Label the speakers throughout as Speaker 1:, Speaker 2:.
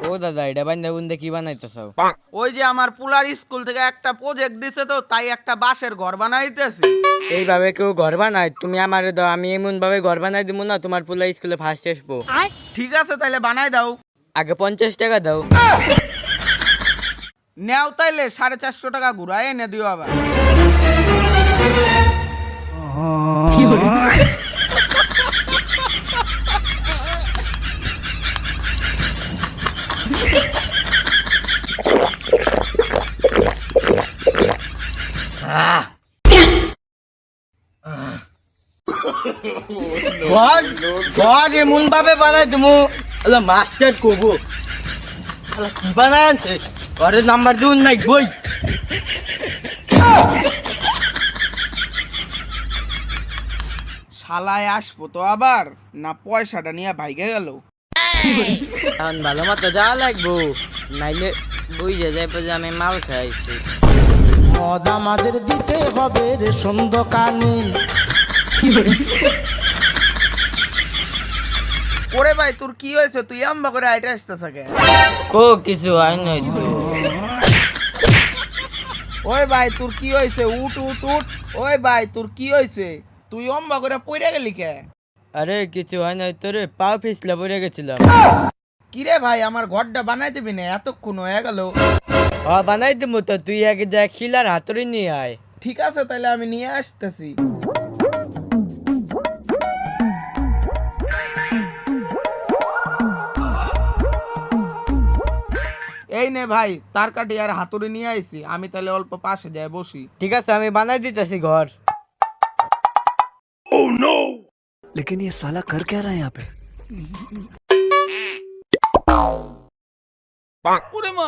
Speaker 1: ও দাদা এটা বান্ধা বুন্দে কি বানাইতেছ?
Speaker 2: ওই যে আমার পুলার স্কুল থেকে একটা প্রজেক্ট দিছে, তো তাই একটা বাঁশের ঘর বানাইতেছি।
Speaker 1: এইভাবে কেউ ঘর বানায়? তুমি আমারে দাও, আমি এমন ভাবে ঘর বানাই দিব না তোমার পোলা স্কুলে ফার্স্ট আসবো।
Speaker 2: ঠিক আছে তাইলে বানাই দাও।
Speaker 1: আগে 50 টাকা দাও।
Speaker 2: নেও তাইলে 450 টাকা ঘুরাই এনে দিও আবার।
Speaker 1: ঘর ঘর এমন ভাবে বানাই তুমি মাস্টার কবো কি বানাই আনছে? ঘরের নাম্বার দিউন নাই বই।
Speaker 2: শালায় আসবো তো আবার, না পয়সাটা নিয়ে ভাইগে গেল।
Speaker 1: এখন ভালো মতো যাওয়া লাগবো, নাইলে বুঝে যাই যে আমি মাল খাইছি।
Speaker 3: মদ আমাদের দিতে হবে রে সন্ধ্যকানি।
Speaker 2: ওরে ভাই তোর কি হয়েছে? তুই আম্বা করে আইটা আসতে থাকে।
Speaker 1: কো কিছু হয় নাই তো।
Speaker 2: ওই ভাই তোর কি হয়েছে? উঠ উঠ উঠ। ওই ভাই তোর কি হয়েছে? তুই অম্বা করে পড়ে গেলি কে?
Speaker 1: আরে কিছু হয় নাই তো রে, পা পিছলা পড়ে গেছিলাম।
Speaker 2: কিরে ভাই আমার ঘরটা বানাই দিবি না? এতক্ষণ হয়ে গেল।
Speaker 1: বানাই দেবো তো, তুই আগে যা খিলার হাতুড়ি নিয়ে আয়।
Speaker 2: ঠিক আছে তাহলে আমি নিয়ে আসতেছি। এই নে ভাই তার কাটি আর হাতুড়ি নিয়ে আইছি, আমি তাহলে অল্প পাশে যাই বসি।
Speaker 1: ঠিক আছে আমি বানাই দিতেছি ঘর।
Speaker 3: लेकिन ये साला कर क्या रहा है यहाँ पे?
Speaker 2: ওরে মা।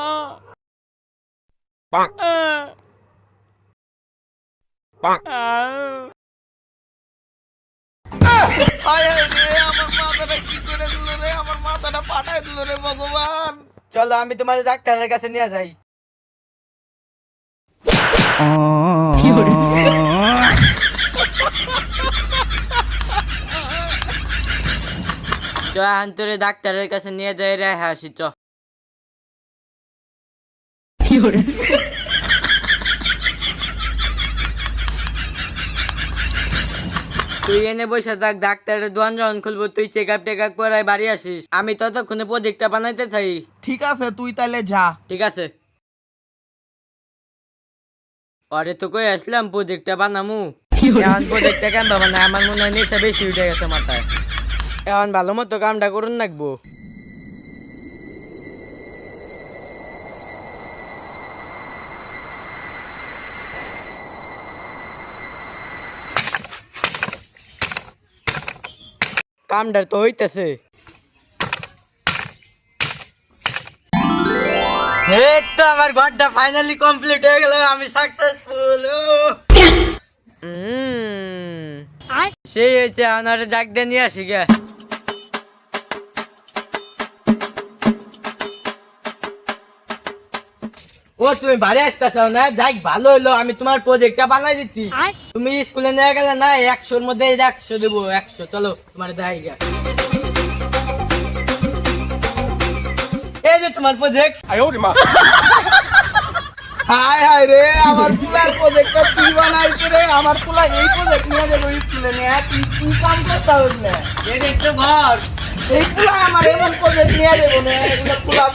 Speaker 2: আয় আয় রে, আমার মাথাটা কি করে দিল রে? আমার মাথাটা পাঠাই দিল রে ভগবান।
Speaker 1: চলো আমি তোমার ডাক্তারের কাছে নিয়ে যাই। চ আন্তরে ডাক্তারের কাছে নিয়ে যাই রে হাসি চ। তুই এনে বসে থাক, ডাক্তারের দোয়ান যখন খুলবো তুই চেক আপ টেক আপ করাই বাড়ি আসিস, আমি ততক্ষণে প্রজেক্টটা বানাইতে থাকি।
Speaker 2: ঠিক আছে তুই তাহলে যা।
Speaker 1: ঠিক আছে। পরে তো কই আসলাম প্রজেক্টটা বানামু, এখন প্রজেক্টটা কেন বানাই? আমার মনে হয় নেশা বেশি উঠে গেছে মাথায়। এখন ভালো মতো কামটা করুন লাগবো। কামটা তো হইতেছে। এই তো আমার ঘরটা ফাইনালি কমপ্লিট হয়ে গেল, আমি সাকসেসফুল। সেই হয়েছে, আনারে ডাক দিয়ে নিয়ে আসি গে। ও তুমি বাড়ি আসতেছো না? যাই ভালো হইলো, আমি তোমার প্রজেক্টটা বানাই দিচ্ছি। তুমি স্কুলে নিয়ে গেলে না, 100-র মধ্যে 100 দেবো। 100 চলো তোমার যাই গে। এই যে তোমার প্রজেক্ট।
Speaker 2: হায় হায় রে, আমার পুলার প্রজেক্টটা তুই বানাইছে রে। আমার পুলা এই প্রজেক্ট নিয়ে যাবো স্কুলে নিয়ে। তুই কি কাম করতে হবে?
Speaker 1: এই তো ঘর।
Speaker 2: এই পুলা আমার এমন প্রজেক্ট নিয়ে যাবো না, এগুলো পুলা